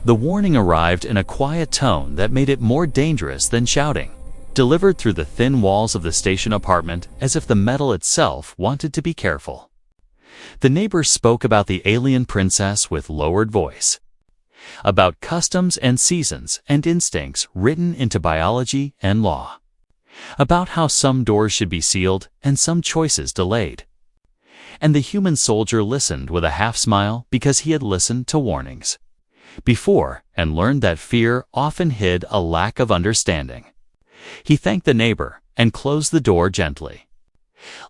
The warning arrived in a quiet tone that made it more dangerous than shouting, delivered through the thin walls of the station apartment as if the metal itself wanted to be careful. The neighbor spoke about the alien princess with lowered voice, about customs and seasons and instincts written into biology and law, about how some doors should be sealed and some choices delayed. And the human soldier listened with a half-smile because he had listened to warnings before and learned that fear often hid a lack of understanding. He thanked the neighbor and closed the door gently,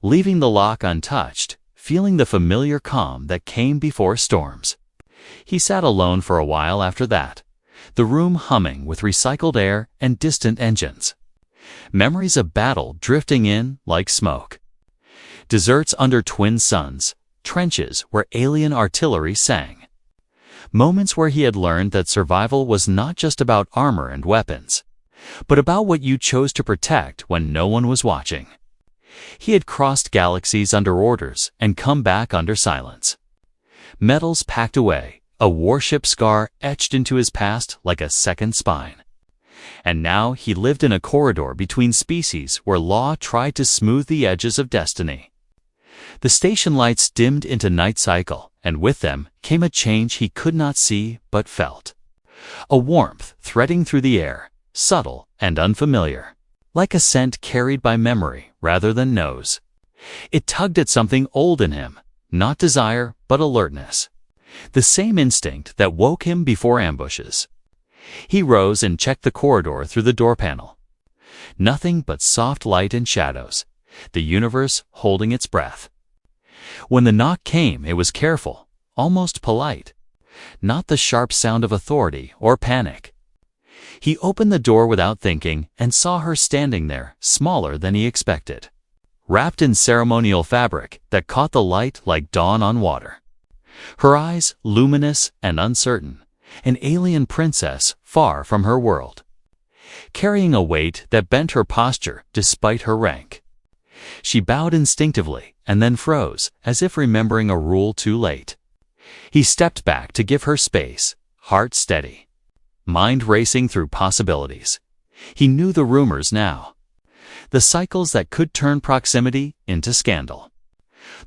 leaving the lock untouched, feeling the familiar calm that came before storms. He sat alone for a while after that, the room humming with recycled air and distant engines. Memories of battle drifting in like smoke. Deserts under twin suns, trenches where alien artillery sang. Moments where he had learned that survival was not just about armor and weapons, but about what you chose to protect when no one was watching. He had crossed galaxies under orders and come back under silence. Metals packed away, a warship scar etched into his past like a second spine. And now he lived in a corridor between species where law tried to smooth the edges of destiny. The station lights dimmed into night cycle, and with them came a change he could not see but felt. A warmth threading through the air, subtle and unfamiliar, like a scent carried by memory rather than nose. It tugged at something old in him, not desire but alertness, the same instinct that woke him before ambushes. He rose and checked the corridor through the door panel. Nothing but soft light and shadows, the universe holding its breath. When the knock came, it was careful, almost polite, not the sharp sound of authority or panic. He opened the door without thinking and saw her standing there, smaller than he expected, wrapped in ceremonial fabric that caught the light like dawn on water. Her eyes luminous and uncertain, an alien princess far from her world, carrying a weight that bent her posture despite her rank. She bowed instinctively and then froze, as if remembering a rule too late. He stepped back to give her space, heart steady, mind racing through possibilities. He knew the rumors now, the cycles that could turn proximity into scandal,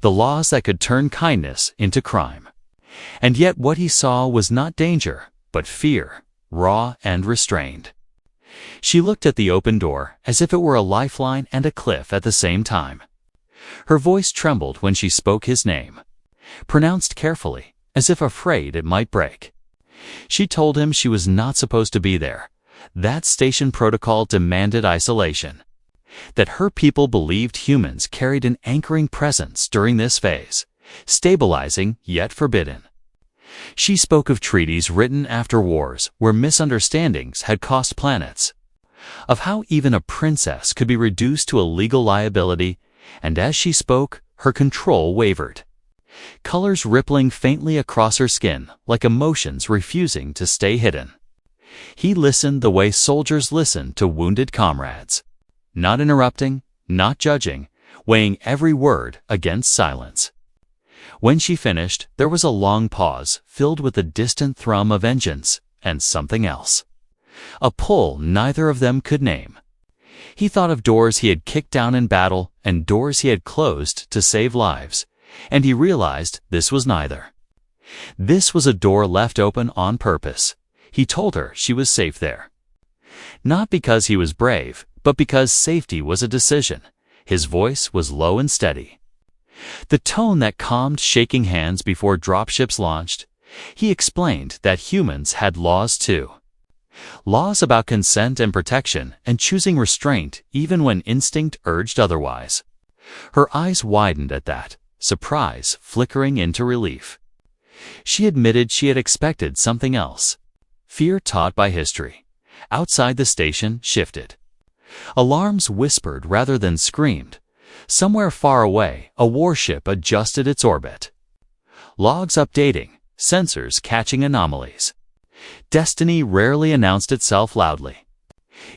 the laws that could turn kindness into crime. And yet what he saw was not danger, but fear, raw and restrained. She looked at the open door as if it were a lifeline and a cliff at the same time. Her voice trembled when she spoke his name, pronounced carefully, as if afraid it might break. She told him she was not supposed to be there. That station protocol demanded isolation. That her people believed humans carried an anchoring presence during this phase, stabilizing yet forbidden. She spoke of treaties written after wars where misunderstandings had cost planets, of how even a princess could be reduced to a legal liability, and as she spoke, her control wavered, colors rippling faintly across her skin like emotions refusing to stay hidden. He listened the way soldiers listen to wounded comrades, not interrupting, not judging, weighing every word against silence. When she finished, there was a long pause filled with the distant thrum of engines and something else, a pull neither of them could name. He thought of doors he had kicked down in battle and doors he had closed to save lives, and he realized this was neither. This was a door left open on purpose. He told her she was safe there. Not because he was brave, but because safety was a decision. His voice was low and steady, the tone that calmed shaking hands before dropships launched. He explained that humans had laws too. Laws about consent and protection and choosing restraint even when instinct urged otherwise. Her eyes widened at that, surprise flickering into relief. She admitted she had expected something else. Fear taught by history. Outside the station shifted. Alarms whispered rather than screamed. Somewhere far away, a warship adjusted its orbit. Logs updating, sensors catching anomalies. Destiny rarely announced itself loudly.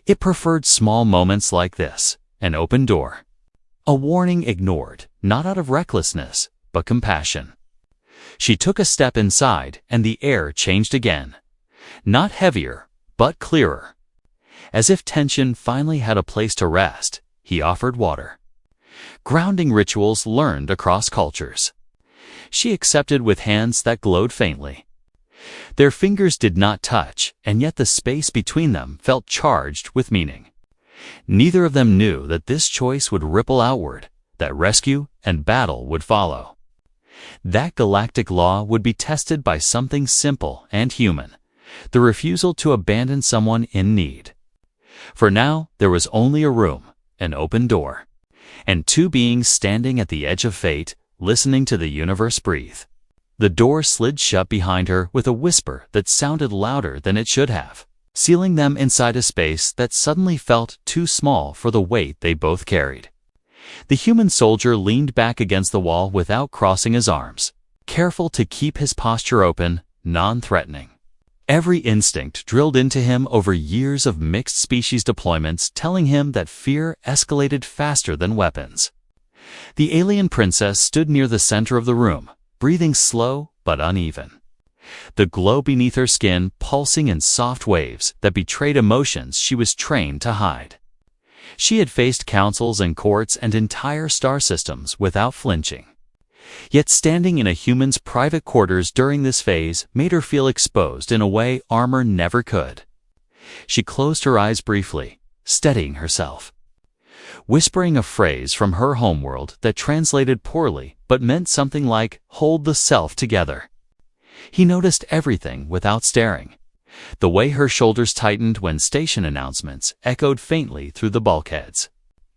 It preferred small moments like this, an open door, a warning ignored, not out of recklessness, but compassion. She took a step inside, and the air changed again. Not heavier, but clearer. As if tension finally had a place to rest, he offered water. Grounding rituals learned across cultures. She accepted with hands that glowed faintly. Their fingers did not touch, and yet the space between them felt charged with meaning. Neither of them knew that this choice would ripple outward, that rescue and battle would follow. That galactic law would be tested by something simple and human, the refusal to abandon someone in need. For now, there was only a room, an open door, and two beings standing at the edge of fate, listening to the universe breathe. The door slid shut behind her with a whisper that sounded louder than it should have, sealing them inside a space that suddenly felt too small for the weight they both carried. The human soldier leaned back against the wall without crossing his arms, careful to keep his posture open, non-threatening. Every instinct drilled into him over years of mixed-species deployments telling him that fear escalated faster than weapons. The alien princess stood near the center of the room, breathing slow but uneven. The glow beneath her skin pulsing in soft waves that betrayed emotions she was trained to hide. She had faced councils and courts and entire star systems without flinching. Yet standing in a human's private quarters during this phase made her feel exposed in a way armor never could. She closed her eyes briefly, steadying herself. Whispering a phrase from her homeworld that translated poorly but meant something like, "Hold the self together." He noticed everything without staring. The way her shoulders tightened when station announcements echoed faintly through the bulkheads.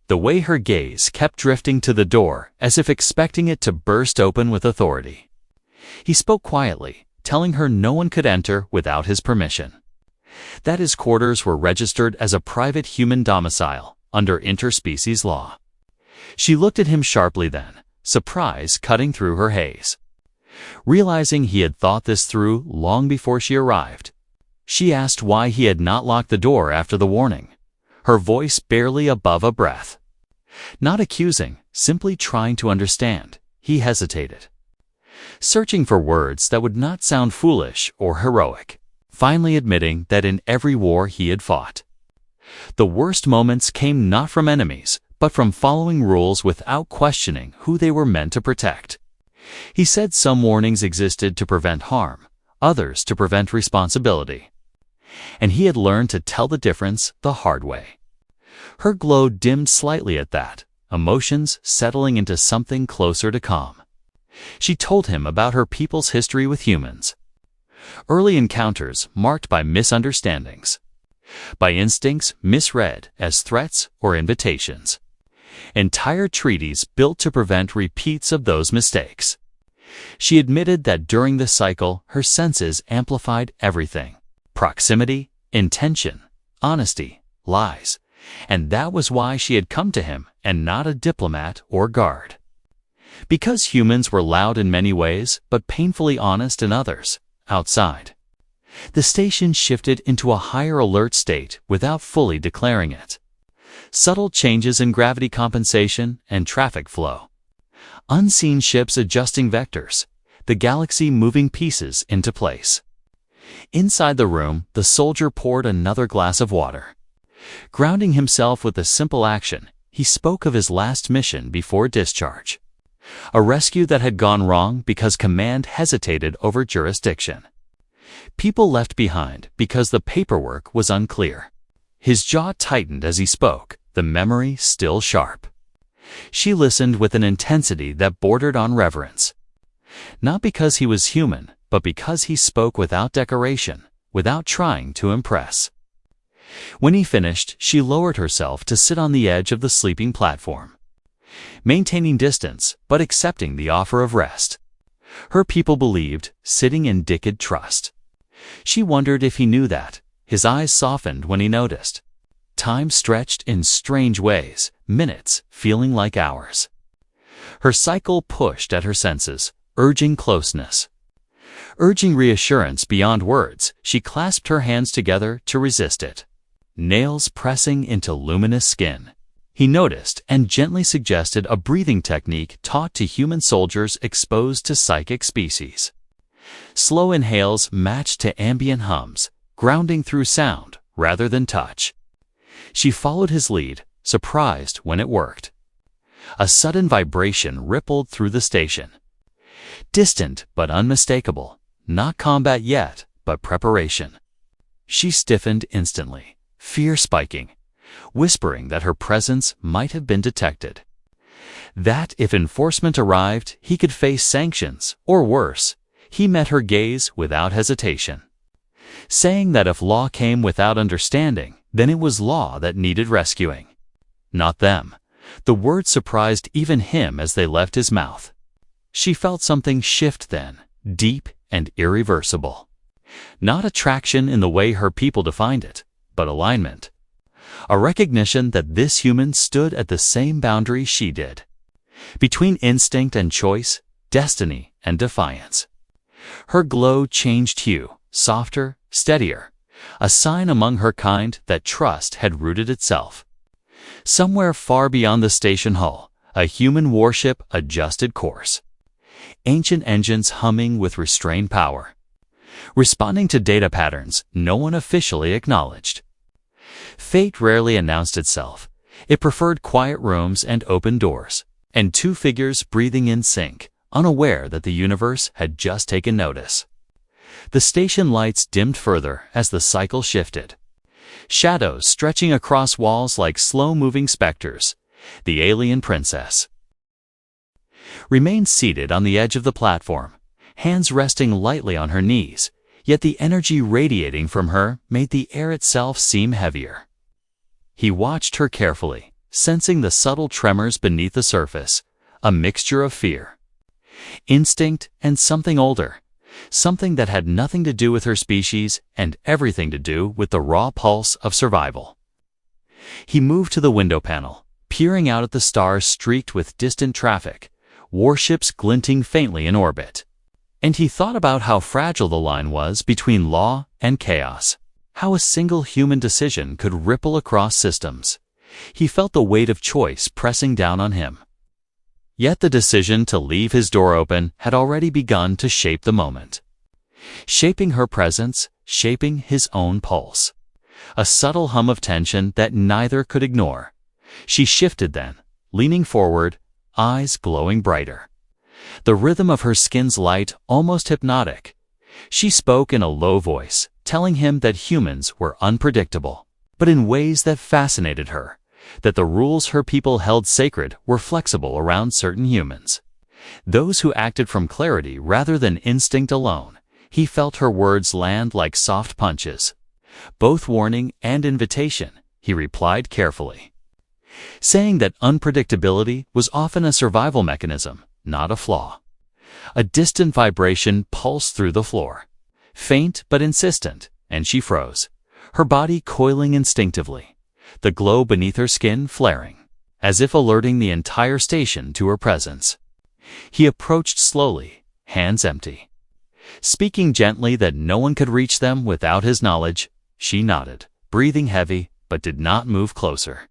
The way her gaze kept drifting to the door as if expecting it to burst open with authority. He spoke quietly, telling her no one could enter without his permission. That his quarters were registered as a private human domicile under interspecies law. She looked at him sharply then, surprise cutting through her haze. Realizing he had thought this through long before she arrived, she asked why he had not locked the door after the warning, her voice barely above a breath. Not accusing, simply trying to understand, he hesitated, searching for words that would not sound foolish or heroic, finally admitting that in every war he had fought, the worst moments came not from enemies, but from following rules without questioning who they were meant to protect. He said some warnings existed to prevent harm, others to prevent responsibility. And he had learned to tell the difference the hard way. Her glow dimmed slightly at that, emotions settling into something closer to calm. She told him about her people's history with humans. Early encounters marked by misunderstandings, by instincts misread as threats or invitations. Entire treaties built to prevent repeats of those mistakes. She admitted that during this cycle, her senses amplified everything: proximity, intention, honesty, lies. And that was why she had come to him and not a diplomat or guard. Because humans were loud in many ways, but painfully honest in others, outside. The station shifted into a higher alert state without fully declaring it. Subtle changes in gravity compensation and traffic flow. Unseen ships adjusting vectors, the galaxy moving pieces into place. Inside the room, the soldier poured another glass of water. Grounding himself with a simple action, he spoke of his last mission before discharge. A rescue that had gone wrong because command hesitated over jurisdiction. People left behind because the paperwork was unclear. His jaw tightened as he spoke, the memory still sharp. She listened with an intensity that bordered on reverence. Not because he was human, but because he spoke without decoration, without trying to impress. When he finished, she lowered herself to sit on the edge of the sleeping platform, maintaining distance but accepting the offer of rest. Her people believed, sitting in dickered trust. She wondered if he knew that. His eyes softened when he noticed. Time stretched in strange ways, minutes feeling like hours. Her cycle pushed at her senses, urging closeness. Urging reassurance beyond words, she clasped her hands together to resist it. Nails pressing into luminous skin. He noticed and gently suggested a breathing technique taught to human soldiers exposed to psychic species. Slow inhales matched to ambient hums, grounding through sound rather than touch. She followed his lead, surprised when it worked. A sudden vibration rippled through the station. Distant but unmistakable, not combat yet, but preparation. She stiffened instantly, fear spiking, whispering that her presence might have been detected. That if enforcement arrived, he could face sanctions, or worse. He met her gaze without hesitation, saying that if law came without understanding, then it was law that needed rescuing, not them. The words surprised even him as they left his mouth. She felt something shift then, deep and irreversible. Not attraction in the way her people defined it, but alignment. A recognition that this human stood at the same boundary she did, between instinct and choice, destiny and defiance. Her glow changed hue, softer, steadier, a sign among her kind that trust had rooted itself. Somewhere far beyond the station hull, a human warship adjusted course. Ancient engines humming with restrained power, responding to data patterns no one officially acknowledged. Fate rarely announced itself. It preferred quiet rooms and open doors, and two figures breathing in sync, unaware that the universe had just taken notice. The station lights dimmed further as the cycle shifted. Shadows stretching across walls like slow-moving specters. The alien princess remained seated on the edge of the platform, hands resting lightly on her knees, yet the energy radiating from her made the air itself seem heavier. He watched her carefully, sensing the subtle tremors beneath the surface, a mixture of fear, instinct, and something older, something that had nothing to do with her species and everything to do with the raw pulse of survival. He moved to the window panel, peering out at the stars streaked with distant traffic, warships glinting faintly in orbit. And he thought about how fragile the line was between law and chaos, how a single human decision could ripple across systems. He felt the weight of choice pressing down on him. Yet the decision to leave his door open had already begun to shape the moment. Shaping her presence, shaping his own pulse. A subtle hum of tension that neither could ignore. She shifted then, leaning forward, eyes glowing brighter. The rhythm of her skin's light almost hypnotic. She spoke in a low voice, telling him that humans were unpredictable, but in ways that fascinated her, that the rules her people held sacred were flexible around certain humans. Those who acted from clarity rather than instinct alone. He felt her words land like soft punches. Both warning and invitation, he replied carefully, saying that unpredictability was often a survival mechanism, not a flaw. A distant vibration pulsed through the floor, faint but insistent, and she froze, her body coiling instinctively, the glow beneath her skin flaring, as if alerting the entire station to her presence. He approached slowly, hands empty. Speaking gently that no one could reach them without his knowledge, she nodded, breathing heavy, but did not move closer.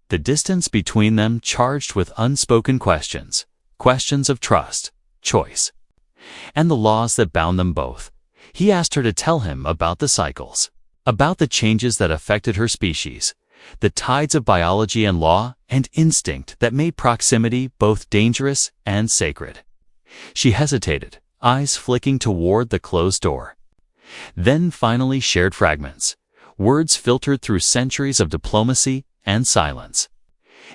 The distance between them charged with unspoken questions, questions of trust, choice, and the laws that bound them both. He asked her to tell him about the cycles, about the changes that affected her species, the tides of biology and law and instinct that made proximity both dangerous and sacred. She hesitated, eyes flicking toward the closed door. Then finally shared fragments, words filtered through centuries of diplomacy and silence,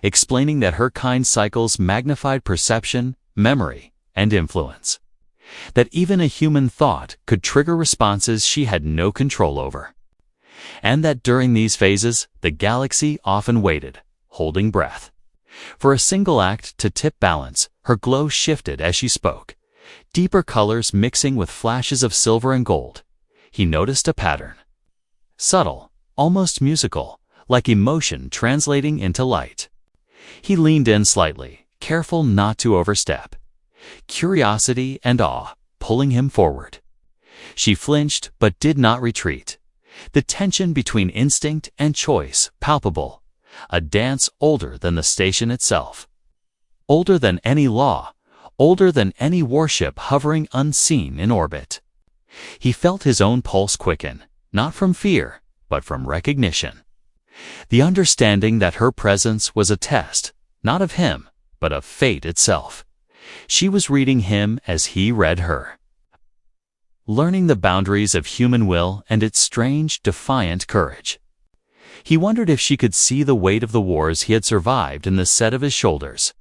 explaining that her kind cycles magnified perception, memory, and influence, that even a human thought could trigger responses she had no control over, and that during these phases, the galaxy often waited, holding breath. For a single act to tip balance, her glow shifted as she spoke, deeper colors mixing with flashes of silver and gold. He noticed a pattern. Subtle, almost musical, like emotion translating into light. He leaned in slightly, careful not to overstep. Curiosity and awe pulling him forward. She flinched but did not retreat. The tension between instinct and choice palpable, a dance older than the station itself. Older than any law, older than any warship hovering unseen in orbit. He felt his own pulse quicken, not from fear, but from recognition. The understanding that her presence was a test, not of him, but of fate itself. She was reading him as he read her. Learning the boundaries of human will and its strange, defiant courage. He wondered if she could see the weight of the wars he had survived in the set of his shoulders.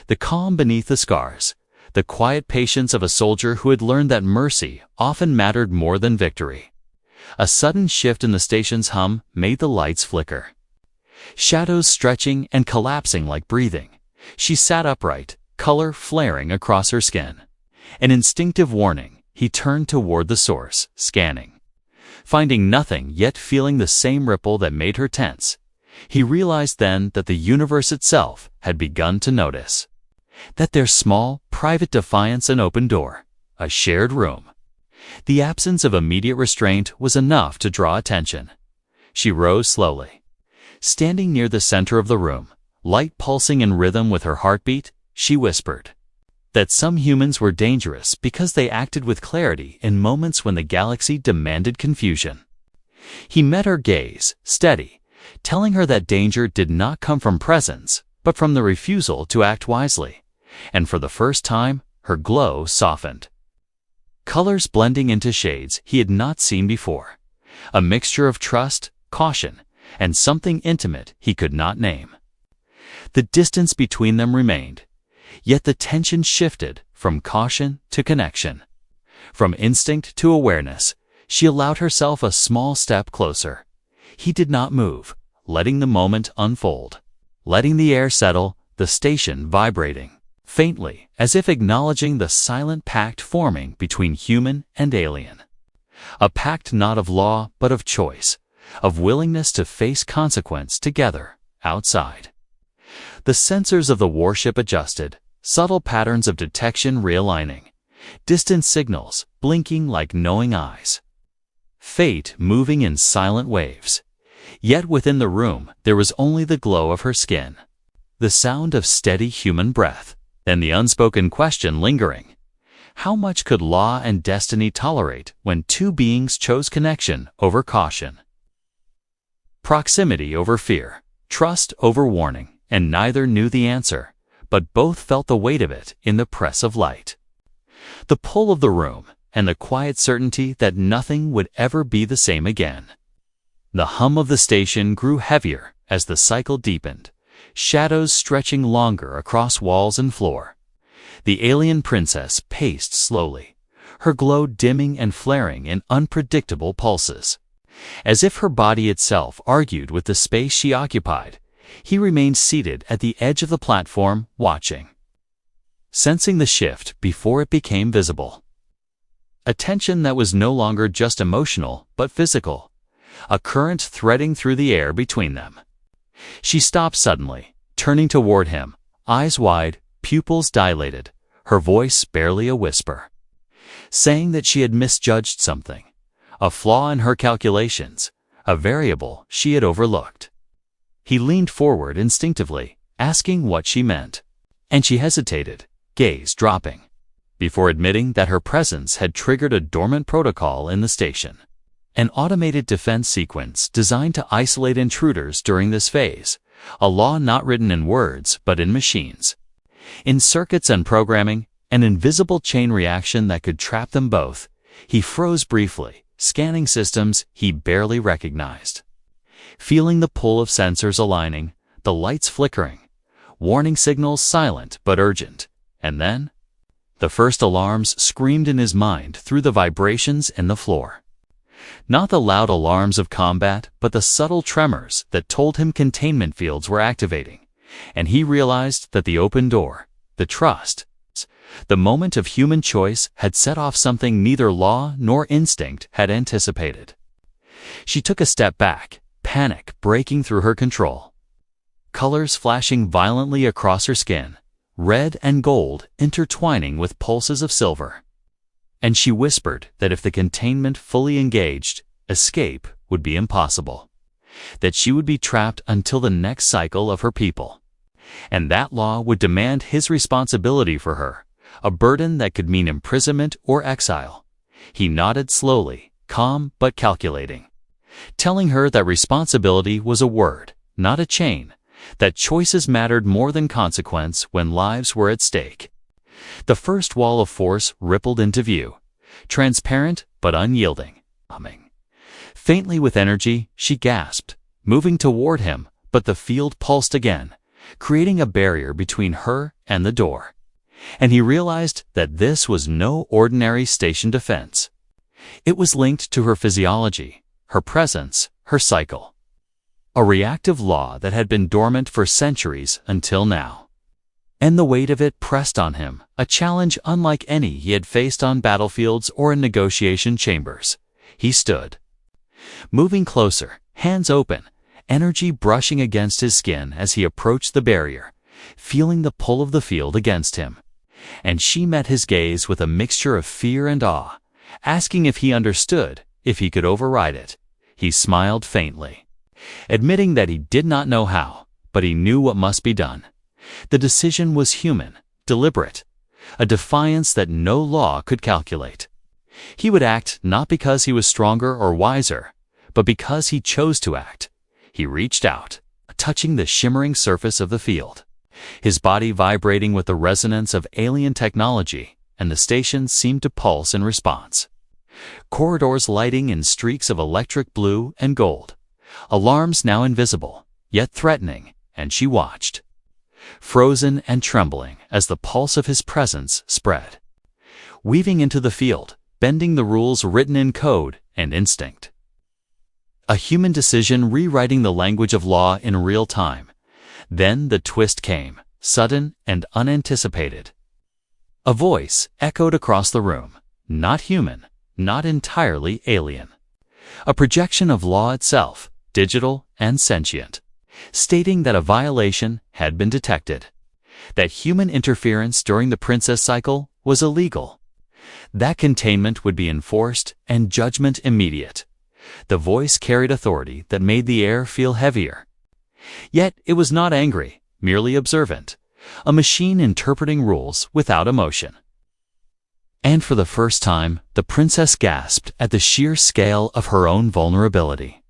The calm beneath the scars, the quiet patience of a soldier who had learned that mercy often mattered more than victory. A sudden shift in the station's hum made the lights flicker. Shadows stretching and collapsing like breathing. She sat upright, color flaring across her skin. An instinctive warning, he turned toward the source, scanning. Finding nothing, yet feeling the same ripple that made her tense. He realized then that the universe itself had begun to notice. That their small, private defiance an open door, a shared room. The absence of immediate restraint was enough to draw attention. She rose slowly. Standing near the center of the room, light pulsing in rhythm with her heartbeat, she whispered that some humans were dangerous because they acted with clarity in moments when the galaxy demanded confusion. He met her gaze, steady, telling her that danger did not come from presence, but from the refusal to act wisely. And for the first time, her glow softened. Colors blending into shades he had not seen before. A mixture of trust, caution, and something intimate he could not name. The distance between them remained, yet the tension shifted from caution to connection. From instinct to awareness, she allowed herself a small step closer. He did not move, letting the moment unfold. Letting the air settle, the station vibrating. Faintly, as if acknowledging the silent pact forming between human and alien. A pact not of law, but of choice, of willingness to face consequence together, outside. The sensors of the warship adjusted, subtle patterns of detection realigning, distant signals blinking like knowing eyes. Fate moving in silent waves. Yet within the room there was only the glow of her skin, the sound of steady human breath. And the unspoken question lingering. How much could law and destiny tolerate when two beings chose connection over caution? Proximity over fear, trust over warning, and neither knew the answer, but both felt the weight of it in the press of light. The pull of the room, and the quiet certainty that nothing would ever be the same again. The hum of the station grew heavier as the cycle deepened. Shadows stretching longer across walls and floor. The alien princess paced slowly, her glow dimming and flaring in unpredictable pulses. As if her body itself argued with the space she occupied, he remained seated at the edge of the platform, watching. Sensing the shift before it became visible. A tension that was no longer just emotional, but physical. A current threading through the air between them. She stopped suddenly, turning toward him, eyes wide, pupils dilated, her voice barely a whisper. Saying that she had misjudged something, a flaw in her calculations, a variable she had overlooked. He leaned forward instinctively, asking what she meant. And she hesitated, gaze dropping, before admitting that her presence had triggered a dormant protocol in the station. An automated defense sequence designed to isolate intruders during this phase, a law not written in words but in machines. In circuits and programming, an invisible chain reaction that could trap them both. He froze briefly, scanning systems he barely recognized. Feeling the pull of sensors aligning, the lights flickering, warning signals silent but urgent, and then the first alarms screamed in his mind through the vibrations in the floor. Not the loud alarms of combat, but the subtle tremors that told him containment fields were activating, and he realized that the open door, the trust, the moment of human choice had set off something neither law nor instinct had anticipated. She took a step back, panic breaking through her control. Colors flashing violently across her skin, red and gold intertwining with pulses of silver. And she whispered that if the containment fully engaged, escape would be impossible. That she would be trapped until the next cycle of her people. And that law would demand his responsibility for her, a burden that could mean imprisonment or exile. He nodded slowly, calm but calculating, telling her that responsibility was a word, not a chain, that choices mattered more than consequence when lives were at stake. The first wall of force rippled into view, transparent but unyielding. Faintly with energy, she gasped, moving toward him, but the field pulsed again, creating a barrier between her and the door. And he realized that this was no ordinary station defense. It was linked to her physiology, her presence, her cycle. A reactive law that had been dormant for centuries until now. And the weight of it pressed on him, a challenge unlike any he had faced on battlefields or in negotiation chambers. He stood, moving closer, hands open, energy brushing against his skin as he approached the barrier, feeling the pull of the field against him. And she met his gaze with a mixture of fear and awe, asking if he understood, if he could override it. He smiled faintly, admitting that he did not know how, but he knew what must be done. The decision was human, deliberate, a defiance that no law could calculate. He would act not because he was stronger or wiser, but because he chose to act. He reached out, touching the shimmering surface of the field, his body vibrating with the resonance of alien technology, and the station seemed to pulse in response. Corridors lighting in streaks of electric blue and gold, alarms now invisible, yet threatening, and she watched, frozen and trembling as the pulse of his presence spread, weaving into the field, bending the rules written in code and instinct. A human decision rewriting the language of law in real time. Then the twist came, sudden and unanticipated. A voice echoed across the room, not human, not entirely alien. A projection of law itself, digital and sentient, stating that a violation had been detected, that human interference during the princess cycle was illegal, that containment would be enforced and judgment immediate. The voice carried authority that made the air feel heavier. Yet it was not angry, merely observant, a machine interpreting rules without emotion. And for the first time, the princess gasped at the sheer scale of her own vulnerability.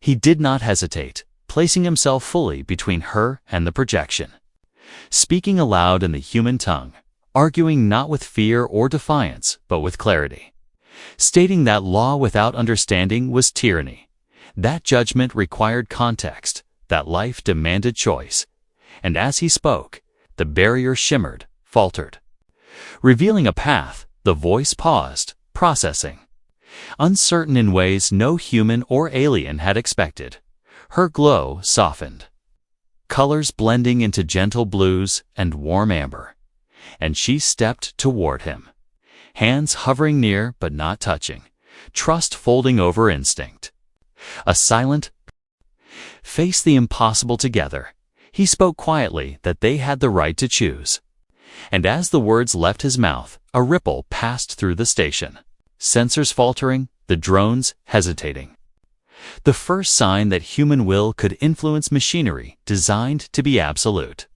He did not hesitate, placing himself fully between her and the projection, speaking aloud in the human tongue, arguing not with fear or defiance, but with clarity, stating that law without understanding was tyranny, that judgment required context, that life demanded choice. And as he spoke, the barrier shimmered, faltered. Revealing a path, the voice paused, processing, uncertain in ways no human or alien had expected. Her glow softened, colors blending into gentle blues and warm amber, and she stepped toward him, hands hovering near but not touching, trust folding over instinct. A silent face the impossible together. He spoke quietly that they had the right to choose. And as the words left his mouth, a ripple passed through the station, sensors faltering, the drones hesitating. The first sign that human will could influence machinery designed to be absolute.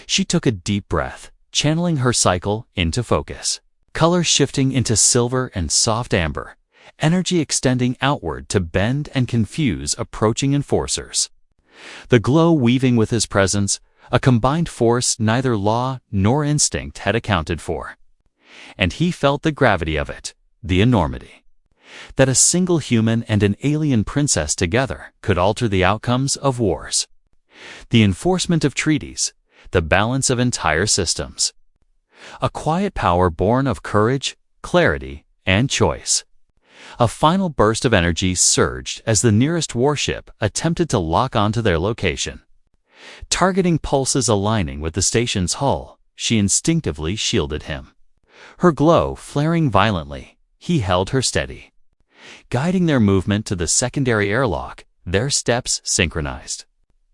She took a deep breath, channeling her cycle into focus, color shifting into silver and soft amber, energy extending outward to bend and confuse approaching enforcers. The glow weaving with his presence, a combined force neither law nor instinct had accounted for. And he felt the gravity of it, the enormity. That a single human and an alien princess together could alter the outcomes of wars, the enforcement of treaties, the balance of entire systems. A quiet power born of courage, clarity, and choice. A final burst of energy surged as the nearest warship attempted to lock onto their location. Targeting pulses aligning with the station's hull, she instinctively shielded him. Her glow flaring violently, he held her steady, guiding their movement to the secondary airlock, their steps synchronized,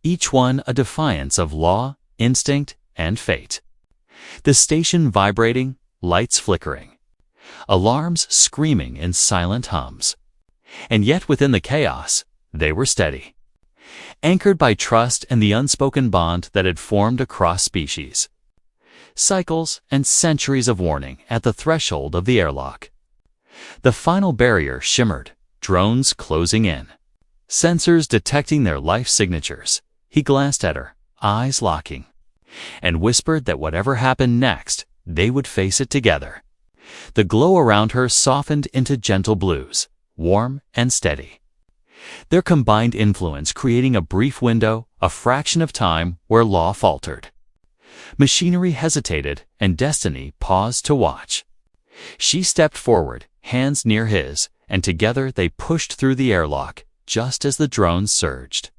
each one a defiance of law, instinct, and fate. The station vibrating, lights flickering, alarms screaming in silent hums. And yet within the chaos, they were steady, anchored by trust and the unspoken bond that had formed across species. Cycles and centuries of warning at the threshold of the airlock. The final barrier shimmered, drones closing in. Sensors detecting their life signatures. He glanced at her, eyes locking, and whispered that whatever happened next, they would face it together. The glow around her softened into gentle blues, warm and steady. Their combined influence creating a brief window, a fraction of time where law faltered. Machinery hesitated, and destiny paused to watch. She stepped forward, hands near his, and together they pushed through the airlock, just as the drones surged.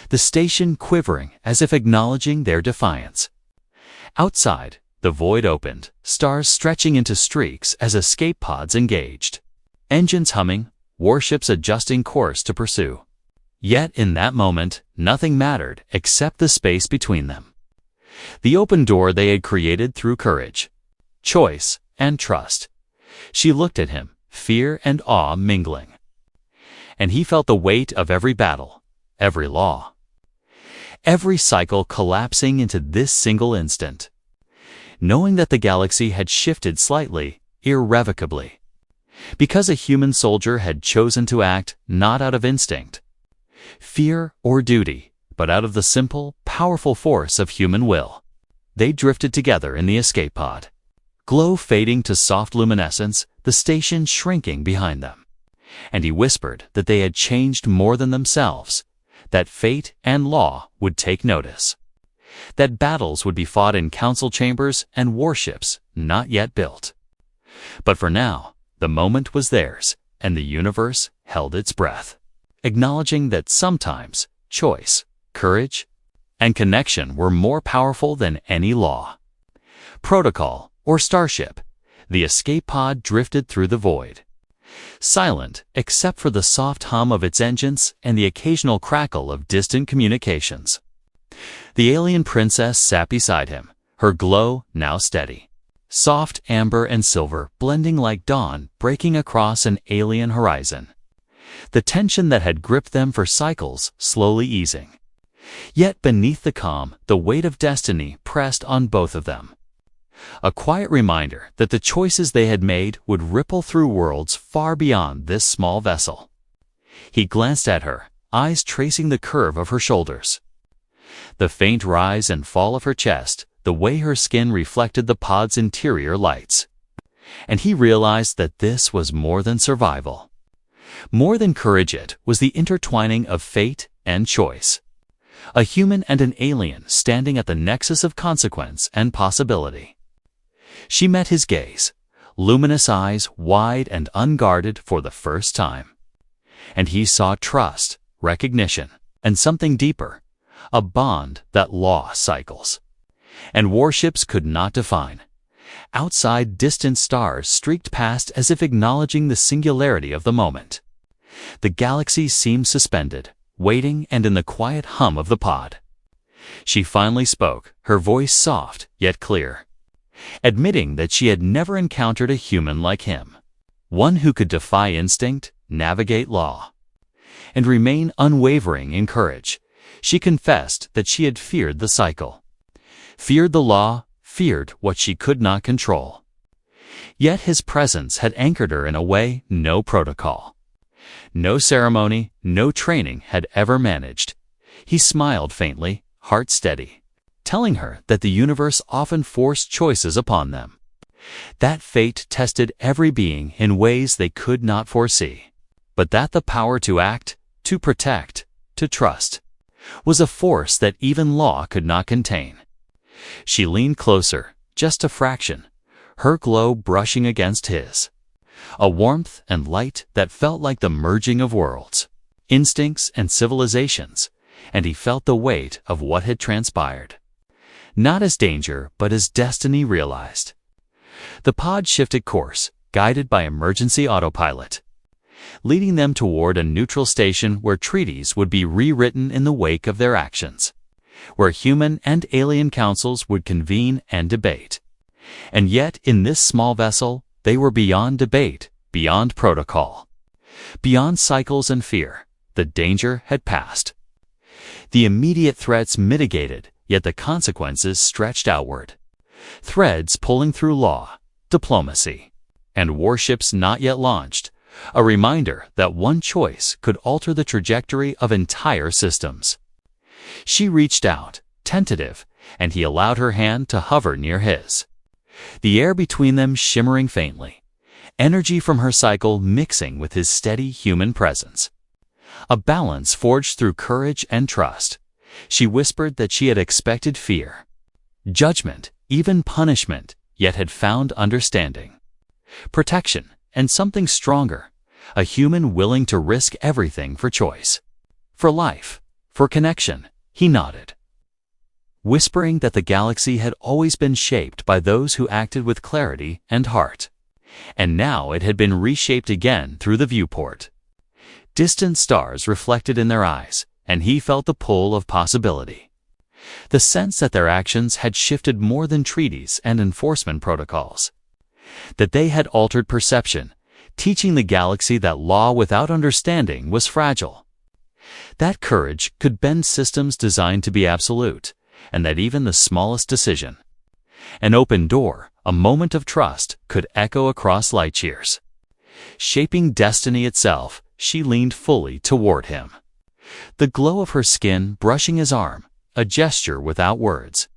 The station quivering as if acknowledging their defiance. Outside, the void opened, stars stretching into streaks as escape pods engaged. Engines humming, warships adjusting course to pursue. Yet in that moment, nothing mattered except the space between them. The open door they had created through courage, choice, and trust. She looked at him, fear and awe mingling. And he felt the weight of every battle, every law, every cycle collapsing into this single instant. Knowing that the galaxy had shifted slightly, irrevocably, because a human soldier had chosen to act not out of instinct, fear, or duty, but out of the simple, powerful force of human will. They drifted together in the escape pod. Glow fading to soft luminescence, the station shrinking behind them. And he whispered that they had changed more than themselves, that fate and law would take notice, that battles would be fought in council chambers and warships not yet built. But for now, the moment was theirs, and the universe held its breath, acknowledging that sometimes choice, courage, and connection were more powerful than any law, protocol, or starship. The escape pod drifted through the void, silent except for the soft hum of its engines and the occasional crackle of distant communications. The alien princess sat beside him, her glow now steady, soft amber and silver blending like dawn breaking across an alien horizon. The tension that had gripped them for cycles slowly easing. Yet beneath the calm, the weight of destiny pressed on both of them. A quiet reminder that the choices they had made would ripple through worlds far beyond this small vessel. He glanced at her, eyes tracing the curve of her shoulders, the faint rise and fall of her chest, the way her skin reflected the pod's interior lights. And he realized that this was more than survival. More than courage, it was the intertwining of fate and choice. A human and an alien standing at the nexus of consequence and possibility. She met his gaze, luminous eyes wide and unguarded for the first time. And he saw trust, recognition, and something deeper, a bond that law cycles and warships could not define. Outside, distant stars streaked past as if acknowledging the singularity of the moment. The galaxies seemed suspended, waiting, and in the quiet hum of the pod. She finally spoke, her voice soft yet clear, admitting that she had never encountered a human like him, one who could defy instinct, navigate law, and remain unwavering in courage. She confessed that she had feared the cycle, feared the law, feared what she could not control. Yet his presence had anchored her in a way no protocol, no ceremony, no training had ever managed. He smiled faintly, heart steady, telling her that the universe often forced choices upon them, that fate tested every being in ways they could not foresee, but that the power to act, to protect, to trust, was a force that even law could not contain. She leaned closer, just a fraction, her glow brushing against his, a warmth and light that felt like the merging of worlds, instincts and civilizations, and he felt the weight of what had transpired. Not as danger, but as destiny realized. The pod shifted course, guided by emergency autopilot, leading them toward a neutral station where treaties would be rewritten in the wake of their actions, where human and alien councils would convene and debate. And yet, in this small vessel, they were beyond debate, beyond protocol, beyond cycles and fear. The danger had passed. The immediate threats mitigated, yet the consequences stretched outward. Threads pulling through law, diplomacy, and warships not yet launched, a reminder that one choice could alter the trajectory of entire systems. She reached out, tentative, and he allowed her hand to hover near his. The air between them shimmering faintly, energy from her cycle mixing with his steady human presence. A balance forged through courage and trust. She whispered that she had expected fear, judgment, even punishment, yet had found understanding, protection, and something stronger, a human willing to risk everything for choice, for life, for connection. He nodded, whispering that the galaxy had always been shaped by those who acted with clarity and heart, and now it had been reshaped again through the viewport. Distant stars reflected in their eyes, and he felt the pull of possibility. The sense that their actions had shifted more than treaties and enforcement protocols, that they had altered perception, teaching the galaxy that law without understanding was fragile. That courage could bend systems designed to be absolute, and that even the smallest decision, an open door, a moment of trust, could echo across light years. Shaping destiny itself, she leaned fully toward him, the glow of her skin brushing his arm, a gesture without words.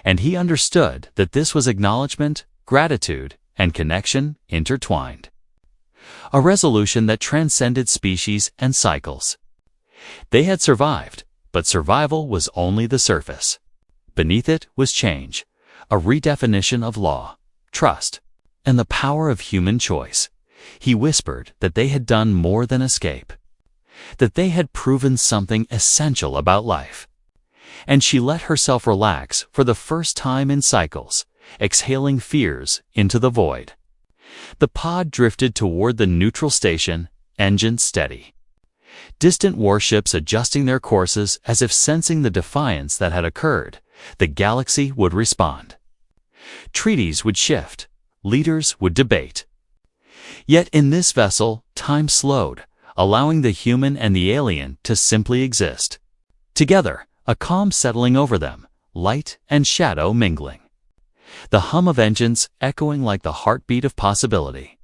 And he understood that this was acknowledgement, gratitude, and connection intertwined. A resolution that transcended species and cycles. They had survived, but survival was only the surface. Beneath it was change, a redefinition of law, trust, and the power of human choice. He whispered that they had done more than escape, that they had proven something essential about life. And she let herself relax for the first time in cycles, exhaling fears into the void. The pod drifted toward the neutral station, engines steady. Distant warships adjusting their courses as if sensing the defiance that had occurred. The galaxy would respond. Treaties would shift. Leaders would debate. Yet in this vessel, time slowed, allowing the human and the alien to simply exist. Together, a calm settling over them, light and shadow mingling. The hum of engines echoing like the heartbeat of possibility.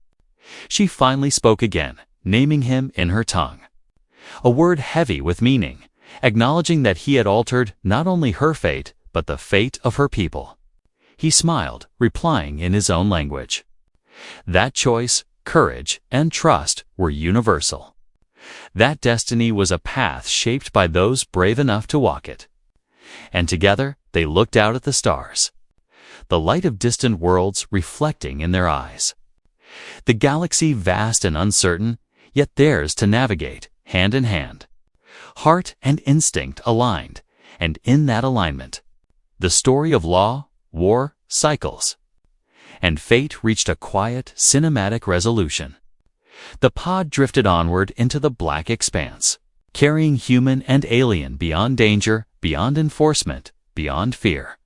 She finally spoke again, naming him in her tongue. A word heavy with meaning, acknowledging that he had altered not only her fate, but the fate of her people. He smiled, replying in his own language. That choice, courage, and trust were universal. That destiny was a path shaped by those brave enough to walk it. And together, they looked out at the stars, the light of distant worlds reflecting in their eyes. The galaxy vast and uncertain, yet theirs to navigate, hand in hand. Heart and instinct aligned, and in that alignment, the story of law, war, cycles, and fate reached a quiet, cinematic resolution. The pod drifted onward into the black expanse, carrying human and alien beyond danger, beyond enforcement, beyond fear.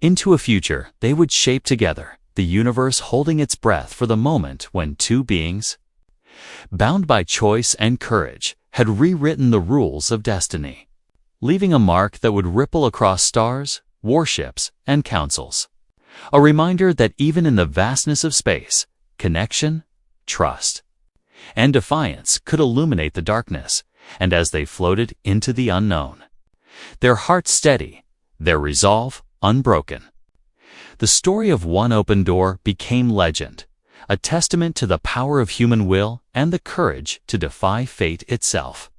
Into a future they would shape together, the universe holding its breath for the moment when two beings, bound by choice and courage, had rewritten the rules of destiny, leaving a mark that would ripple across stars, warships, and councils. A reminder that even in the vastness of space, connection, trust, and defiance could illuminate the darkness, and as they floated into the unknown, their hearts steady, their resolve unbroken. The story of one open door became legend, a testament to the power of human will and the courage to defy fate itself.